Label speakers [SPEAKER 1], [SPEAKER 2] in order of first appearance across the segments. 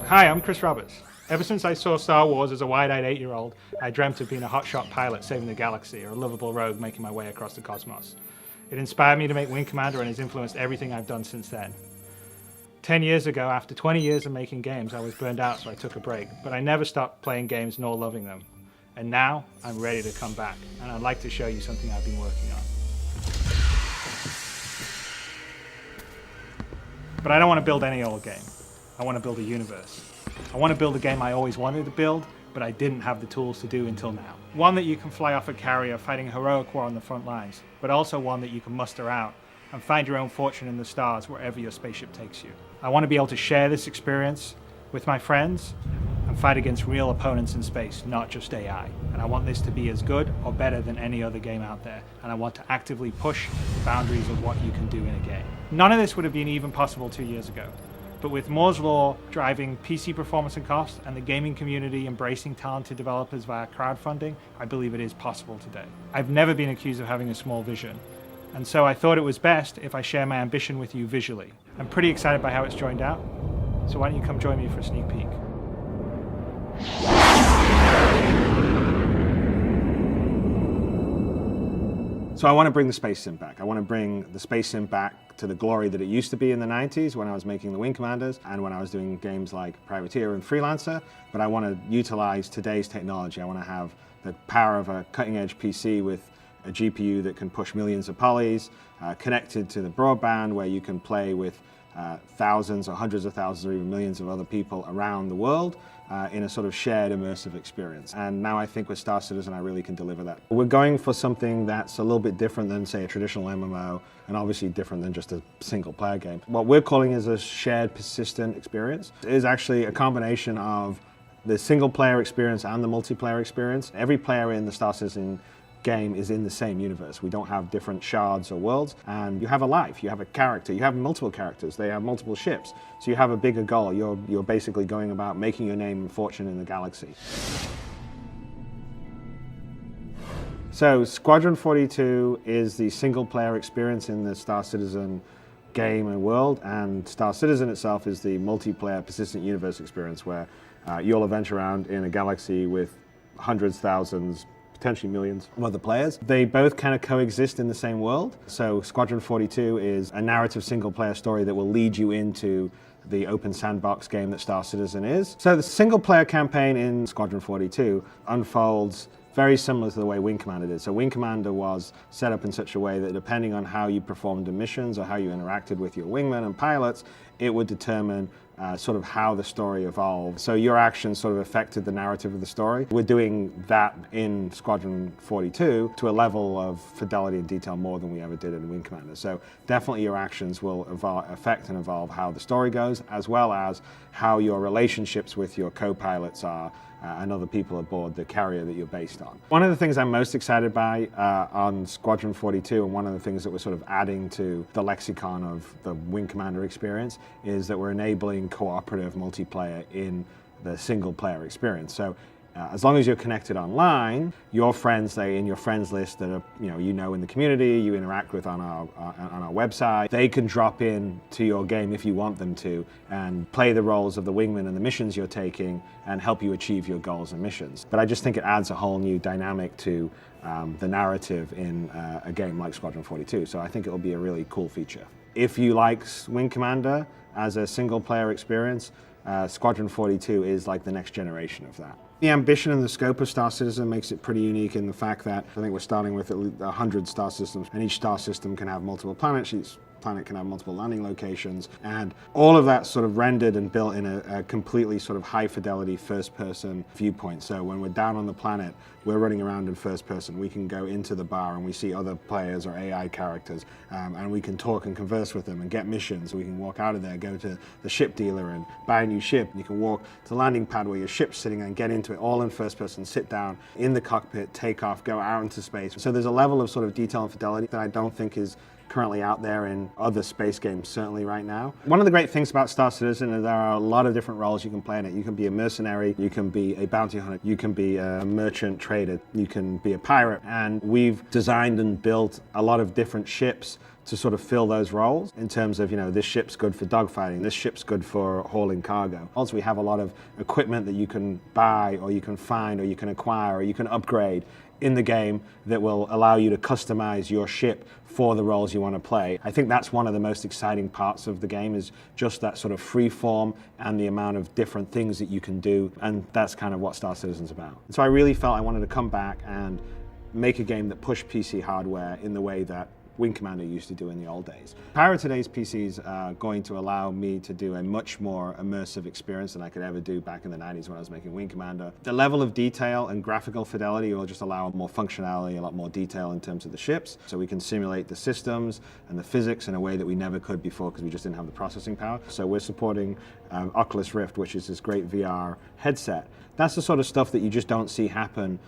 [SPEAKER 1] Hi, I'm Chris Roberts. Ever since I saw Star Wars as a wide-eyed 8-year-old, I dreamt of being a hotshot pilot saving the galaxy or a lovable rogue making my way across the cosmos. It inspired me to make Wing Commander and has influenced everything I've done since then. 10 years ago, after 20 years of making games, I was burned out, so I took a break, but I never stopped playing games nor loving them. And now, I'm ready to come back, and I'd like to show you something I've been working on. But I don't want to build any old game. I want to build a universe. I want to build a game I always wanted to build, but I didn't have the tools to do until now. One that you can fly off a carrier fighting a heroic war on the front lines, but also one that you can muster out and find your own fortune in the stars wherever your spaceship takes you. I want to be able to share this experience with my friends and fight against real opponents in space, not just AI. And I want this to be as good or better than any other game out there, and I want to actively push the boundaries of what you can do in a game. None of this would have been even possible 2 years ago. But with Moore's Law driving PC performance and cost, and the gaming community embracing talented developers via crowdfunding, I believe it is possible today. I've never been accused of having a small vision, and so I thought it was best if I share my ambition with you visually. I'm pretty excited by how it's joined out, so why don't you come join me for a sneak peek?
[SPEAKER 2] So I want to bring the space sim back. I want to bring the space sim back to the glory that it used to be in the 90s when I was making the Wing Commanders and when I was doing games like Privateer and Freelancer, but I want to utilize today's technology. I want to have the power of a cutting-edge PC with a GPU that can push millions of polys, connected to the broadband where you can play with thousands or hundreds of thousands or even millions of other people around the world in a sort of shared immersive experience. And now I think with Star Citizen I really can deliver that. We're going for something that's a little bit different than, say, a traditional MMO, and obviously different than just a single player game. What we're calling is a shared persistent experience. It is actually a combination of the single player experience and the multiplayer experience. Every player in the Star Citizen game is in the same universe. We don't have different shards or worlds, and you have a life, you have a character, you have multiple characters, they have multiple ships, so you have a bigger goal. You're basically going about making your name and fortune in the galaxy. So Squadron 42 is the single player experience in the Star Citizen game and world, and Star Citizen itself is the multiplayer persistent universe experience where you'll adventure around in a galaxy with hundreds, thousands, potentially millions of other players. They both kind of coexist in the same world. So Squadron 42 is a narrative single player story that will lead you into the open sandbox game that Star Citizen is. So the single player campaign in Squadron 42 unfolds very similar to the way Wing Commander did. So Wing Commander was set up in such a way that depending on how you performed the missions or how you interacted with your wingmen and pilots, it would determine sort of how the story evolved. So your actions sort of affected the narrative of the story. We're doing that in Squadron 42 to a level of fidelity and detail more than we ever did in Wing Commander. So definitely your actions will affect and evolve how the story goes, as well as how your relationships with your co-pilots are and other people aboard the carrier that you're based on. One of the things I'm most excited by on Squadron 42, and one of the things that we're sort of adding to the lexicon of the Wing Commander experience, is that we're enabling cooperative multiplayer in the single player experience. So as long as you're connected online, your friends, say in your friends list that are, you know in the community, you interact with on our website, they can drop in to your game if you want them to and play the roles of the wingman and the missions you're taking and help you achieve your goals and missions. But I just think it adds a whole new dynamic to the narrative in a game like Squadron 42. So I think it'll be a really cool feature. If you like Wing Commander as a single player experience, Squadron 42 is like the next generation of that. The ambition and the scope of Star Citizen makes it pretty unique in the fact that I think we're starting with at least 100 star systems, and each star system can have multiple planets. Each planet can have multiple landing locations, and all of that sort of rendered and built in a completely sort of high fidelity first person viewpoint. So when we're down on the planet, we're running around in first person. We can go into the bar and we see other players or AI characters, and we can talk and converse with them and get missions. We can walk out of there, go to the ship dealer and buy a new ship. You can walk to the landing pad where your ship's sitting and get into it all in first person, sit down in the cockpit, take off, go out into space. So there's a level of sort of detail and fidelity that I don't think is currently out there in other space games, certainly right now. One of the great things about Star Citizen is there are a lot of different roles you can play in it. You can be a mercenary, you can be a bounty hunter, you can be a merchant trader, you can be a pirate. And we've designed and built a lot of different ships to sort of fill those roles in terms of, this ship's good for dogfighting, this ship's good for hauling cargo. Also, we have a lot of equipment that you can buy or you can find or you can acquire or you can upgrade in the game that will allow you to customize your ship for the roles you want to play. I think that's one of the most exciting parts of the game, is just that sort of free form and the amount of different things that you can do, and that's kind of what Star Citizen's about. So I really felt I wanted to come back and make a game that pushed PC hardware in the way that Wing Commander used to do in the old days. Power of today's PCs are going to allow me to do a much more immersive experience than I could ever do back in the 90s when I was making Wing Commander. The level of detail and graphical fidelity will just allow more functionality, a lot more detail in terms of the ships, so we can simulate the systems and the physics in a way that we never could before because we just didn't have the processing power. So we're supporting Oculus Rift, which is this great VR headset. That's the sort of stuff that you just don't see happen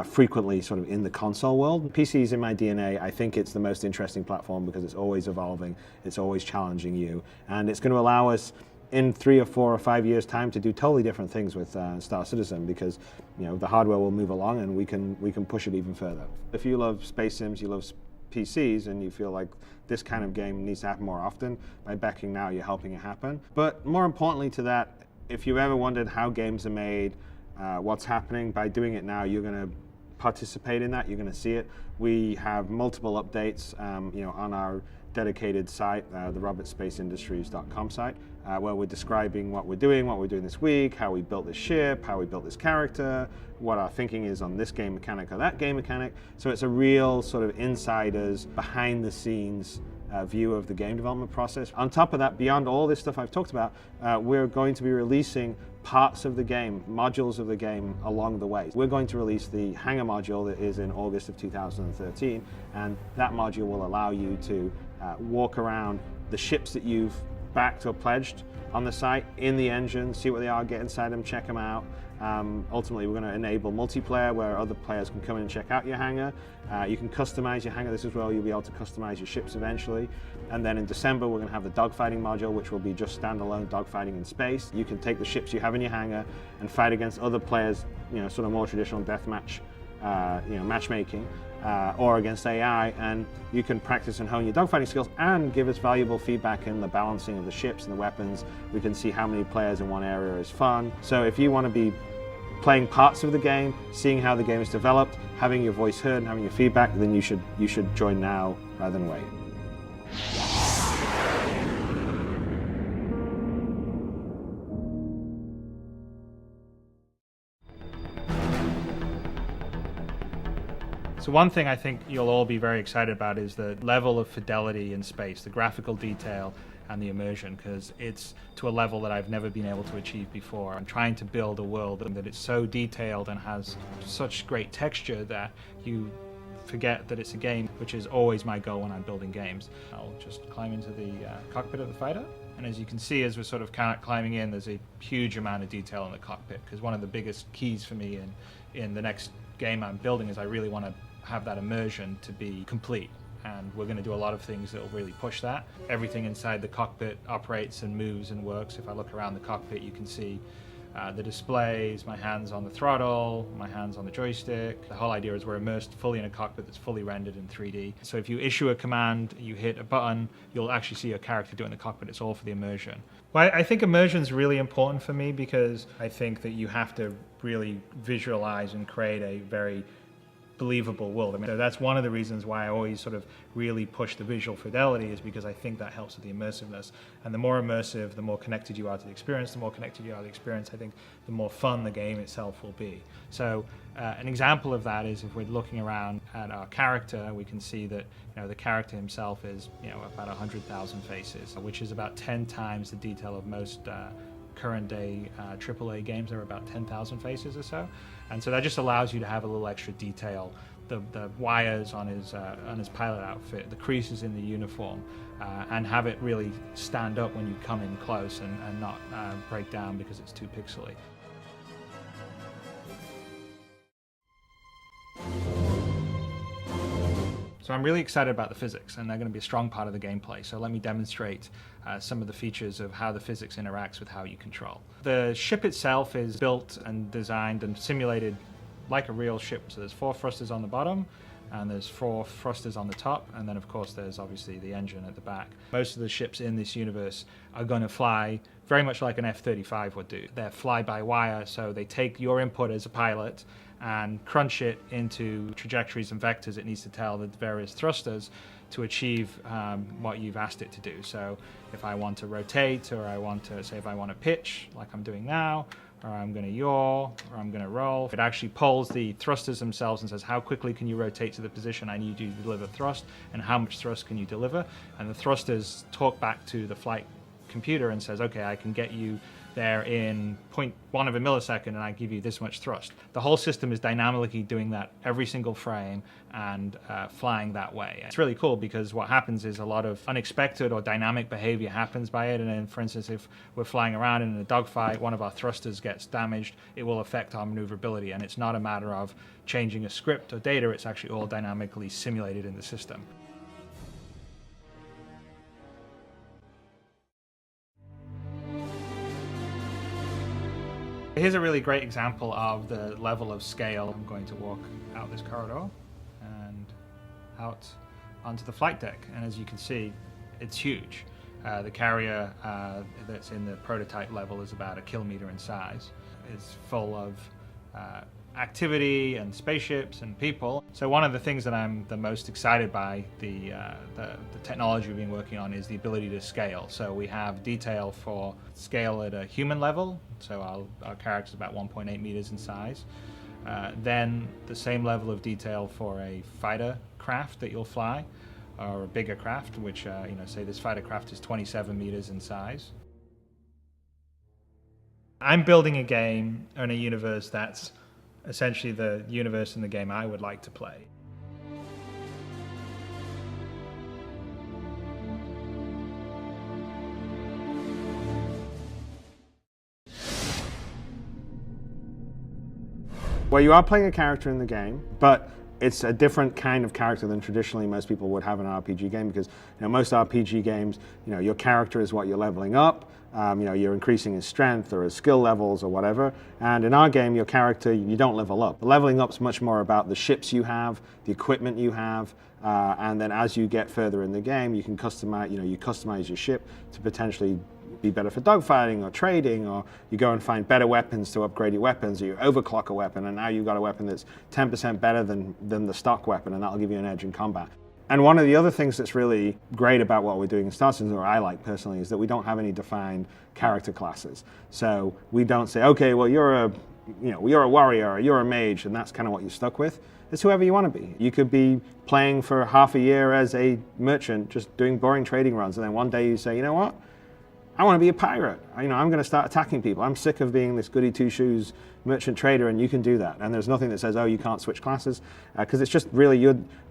[SPEAKER 2] frequently sort of in the console world. PC is in my DNA. I think it's the most interesting platform because it's always evolving, it's always challenging you, and it's going to allow us in 3 or 4 or 5 years time to do totally different things with Star Citizen, because the hardware will move along and we can push it even further. If you love space sims, you love PCs, and you feel like this kind of game needs to happen more often, by backing now you're helping it happen. But more importantly to that, if you've ever wondered how games are made, what's happening, by doing it now, you're going to participate in that, you're going to see it. We have multiple updates on our dedicated site, the robertspaceindustries.com site, where we're describing what we're doing this week, how we built this ship, how we built this character, what our thinking is on this game mechanic or that game mechanic. So it's a real sort of insiders, behind the scenes view of the game development process. On top of that, beyond all this stuff I've talked about, we're going to be releasing parts of the game, modules of the game along the way. We're going to release the hangar module that is in August of 2013, and that module will allow you to walk around the ships that you've backed or pledged on the site, in the engine, see what they are, get inside them, check them out. Ultimately, we're going to enable multiplayer where other players can come in and check out your hangar. You can customize your hangar. This is where you'll be able to customize your ships eventually. And then in December, we're going to have the dogfighting module, which will be just standalone dogfighting in space. You can take the ships you have in your hangar and fight against other players, sort of more traditional deathmatch, matchmaking, or against AI, and you can practice and hone your dogfighting skills and give us valuable feedback in the balancing of the ships and the weapons. We can see how many players in one area is fun. So if you want to be playing parts of the game, seeing how the game is developed, having your voice heard and having your feedback, then you should join now rather than wait.
[SPEAKER 1] So one thing I think you'll all be very excited about is the level of fidelity in space, the graphical detail and the immersion, because it's to a level that I've never been able to achieve before. I'm trying to build a world that is so detailed and has such great texture that you forget that it's a game, which is always my goal when I'm building games. I'll just climb into the cockpit of the fighter. And as you can see, as we're sort of climbing in, there's a huge amount of detail in the cockpit, because one of the biggest keys for me in the next game I'm building is I really want to have that immersion to be complete, and we're going to do a lot of things that will really push that. Everything inside the cockpit operates and moves and works. If I look around the cockpit, you can see the displays, my hands on the throttle, my hands on the joystick. The whole idea is we're immersed fully in a cockpit that's fully rendered in 3D. So if you issue a command, you hit a button, you'll actually see your character do it in the cockpit. It's all for the immersion. Well, I think immersion is really important for me, because I think that you have to really visualize and create a very believable world. I mean, that's one of the reasons why I always sort of really push the visual fidelity, is because I think that helps with the immersiveness. And the more immersive, the more connected you are to the experience. The more connected you are to the experience, I think the more fun the game itself will be. So an example of that is if we're looking around at our character, we can see that the character himself is about 100,000 faces, which is about 10 times the detail of most current day AAA games. There are about 10,000 faces or so, and so that just allows you to have a little extra detail. The wires on his pilot outfit, the creases in the uniform, and have it really stand up when you come in close and not break down because it's too pixely. So I'm really excited about the physics, and they're going to be a strong part of the gameplay. So let me demonstrate some of the features of how the physics interacts with how you control. The ship itself is built and designed and simulated like a real ship. So there's 4 thrusters on the bottom, and there's 4 thrusters on the top, and then of course there's obviously the engine at the back. Most of the ships in this universe are going to fly very much like an F-35 would do. They're fly-by-wire, so they take your input as a pilot and crunch it into trajectories and vectors it needs to tell the various thrusters to achieve what you've asked it to do. So if I want to rotate, or I want to, say if I want to pitch, like I'm doing now, or I'm going to yaw, or I'm going to roll, it actually polls the thrusters themselves and says how quickly can you rotate to the position I need you to deliver thrust, and how much thrust can you deliver. And the thrusters talk back to the flight computer and says, okay, I can get you there in 0.1 of a millisecond, and I give you this much thrust. The whole system is dynamically doing that every single frame and flying that way. It's really cool because what happens is a lot of unexpected or dynamic behavior happens by it. And then, for instance, if we're flying around in a dogfight, one of our thrusters gets damaged, it will affect our maneuverability. And it's not a matter of changing a script or data, it's actually all dynamically simulated in the system. Here's a really great example of the level of scale. I'm going to walk out this corridor and out onto the flight deck. And as you can see, it's huge. The carrier that's in the prototype level is about 1 kilometer in size. It's full of activity and spaceships and people. So one of the things that I'm the most excited by the technology we've been working on is the ability to scale. So we have detail for scale at a human level. So our character is about 1.8 meters in size. Then the same level of detail for a fighter craft that you'll fly, or a bigger craft, which say this fighter craft is 27 meters in size. I'm building a game and a universe that's essentially the universe in the game I would like to play.
[SPEAKER 2] Well, you are playing a character in the game, but it's a different kind of character than traditionally most people would have in an RPG game, because most RPG games, your character is what you're leveling up. You're increasing his strength or his skill levels or whatever. And in our game, your character, you don't level up. The leveling up's much more about the ships you have, the equipment you have, and then as you get further in the game, you can customize. You customize your ship to potentially be better for dogfighting or trading, or you go and find better weapons to upgrade your weapons, or you overclock a weapon, and now you've got a weapon that's 10% better than the stock weapon, and that'll give you an edge in combat. And one of the other things that's really great about what we're doing in Star Citizen, or I like personally, is that we don't have any defined character classes. So we don't say, okay, well you're a warrior, or you're a mage, and that's kind of what you're stuck with. It's whoever you want to be. You could be playing for half a year as a merchant, just doing boring trading runs, and then one day you say, you know what? I want to be a pirate. I'm going to start attacking people. I'm sick of being this goody two-shoes merchant trader, and you can do that. And there's nothing that says, oh, you can't switch classes, because it's just really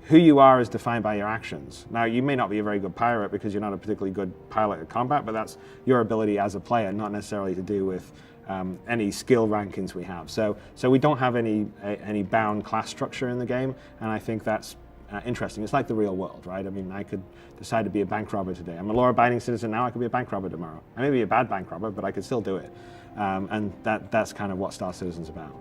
[SPEAKER 2] who you are is defined by your actions. Now, you may not be a very good pirate because you're not a particularly good pilot at combat, but that's your ability as a player, not necessarily to do with any skill rankings we have. So we don't have any bound class structure in the game, and I think that's interesting. It's like the real world, right? I mean, I could decide to be a bank robber today. I'm a law-abiding citizen now. I could be a bank robber tomorrow. I may be a bad bank robber, but I could still do it. And that's kind of what Star Citizen's about.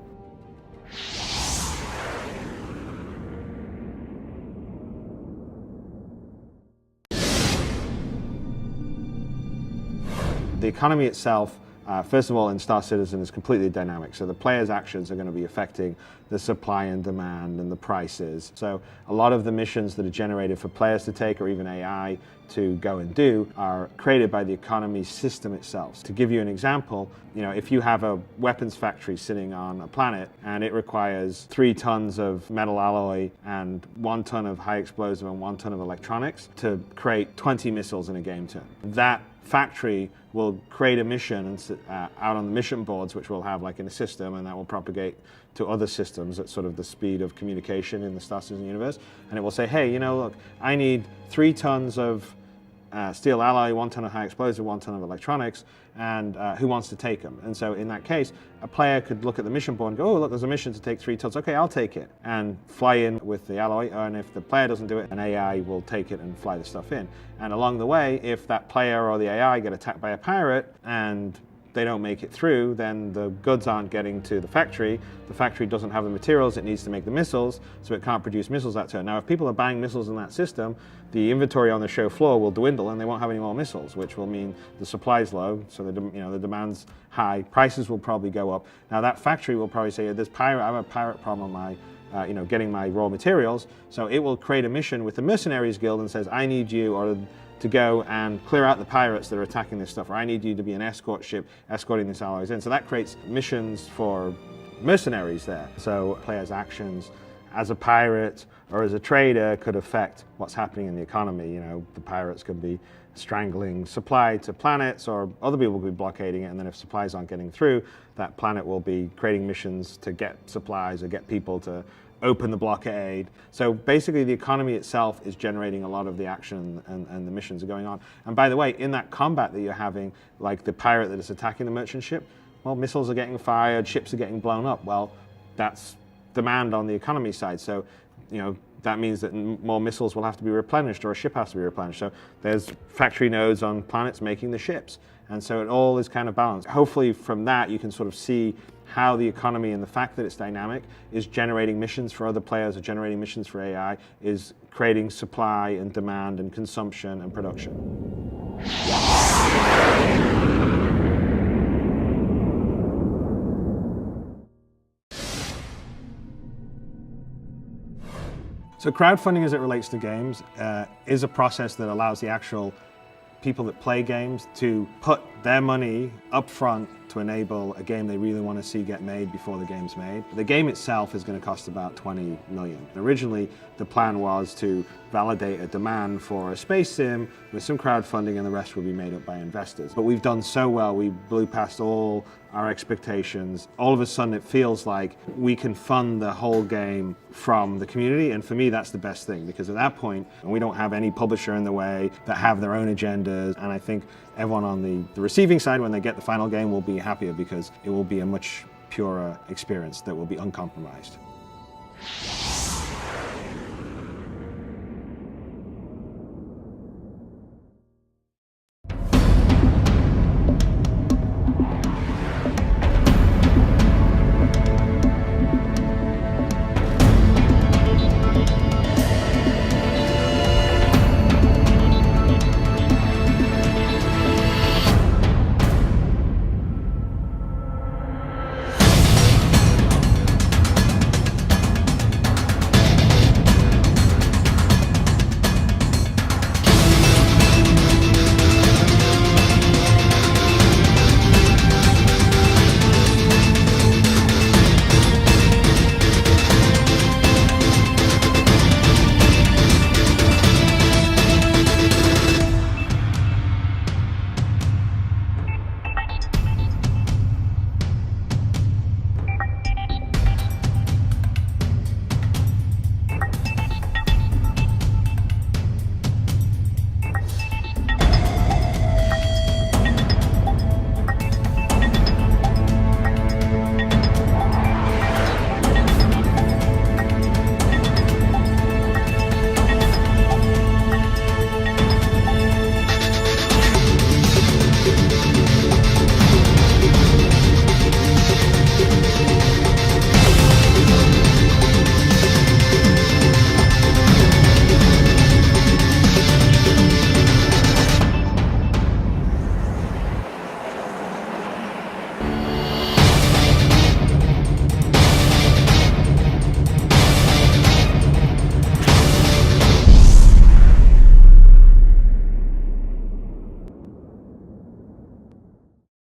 [SPEAKER 2] The economy itself, first of all, in Star Citizen is completely dynamic. So the player's actions are going to be affecting the supply and demand and the prices. So a lot of the missions that are generated for players to take, or even AI to go and do, are created by the economy system itself. To give you an example, if you have a weapons factory sitting on a planet and it requires 3 tons of metal alloy and 1 ton of high explosive and 1 ton of electronics to create 20 missiles in a game turn, that factory will create a mission out on the mission boards, which we'll have like in a system, and that will propagate to other systems at sort of the speed of communication in the Star Citizen universe. And it will say, hey, look, I need 3 tons of steel alloy, 1 ton of high explosive, 1 ton of electronics, and who wants to take them? And so in that case, a player could look at the mission board and go, oh, look, there's a mission to take 3 tons. Okay, I'll take it, and fly in with the alloy. And if the player doesn't do it, an AI will take it and fly the stuff in. And along the way, if that player or the AI get attacked by a pirate and they don't make it through, then the goods aren't getting to the factory doesn't have the materials it needs to make the missiles, so it can't produce missiles that turn. Now if people are buying missiles in that system, the inventory on the show floor will dwindle and they won't have any more missiles, which will mean the supply's low, so the demand's high, prices will probably go up. Now that factory will probably say, I have a pirate problem on my getting my raw materials, so it will create a mission with the Mercenaries Guild and says, I need you to go and clear out the pirates that are attacking this stuff, or I need you to be an escort ship escorting these allies in. So that creates missions for mercenaries there. So players' actions as a pirate or as a trader could affect what's happening in the economy. The pirates could be strangling supply to planets, or other people could be blockading it, and then if supplies aren't getting through, that planet will be creating missions to get supplies or get people to open the blockade. So basically the economy itself is generating a lot of the action, and the missions are going on. And by the way, in that combat that you're having, like the pirate that is attacking the merchant ship, well, missiles are getting fired, ships are getting blown up. Well, that's demand on the economy side. So, that means that more missiles will have to be replenished, or a ship has to be replenished. So there's factory nodes on planets making the ships. And so it all is kind of balanced. Hopefully from that you can sort of see how the economy, and the fact that it's dynamic, is generating missions for other players, or generating missions for AI, is creating supply and demand and consumption and production. So crowdfunding, as it relates to games, is a process that allows the actual people that play games to put their money up front to enable a game they really want to see get made before the game's made. The game itself is going to cost about 20 million. Originally, the plan was to validate a demand for a space sim with some crowdfunding, and the rest will be made up by investors. But we've done so well, we blew past all our expectations. All of a sudden it feels like we can fund the whole game from the community, and for me that's the best thing, because at that point we don't have any publisher in the way that have their own agendas, and I think everyone on the receiving side, when they get the final game, will be happier because it will be a much purer experience that will be uncompromised.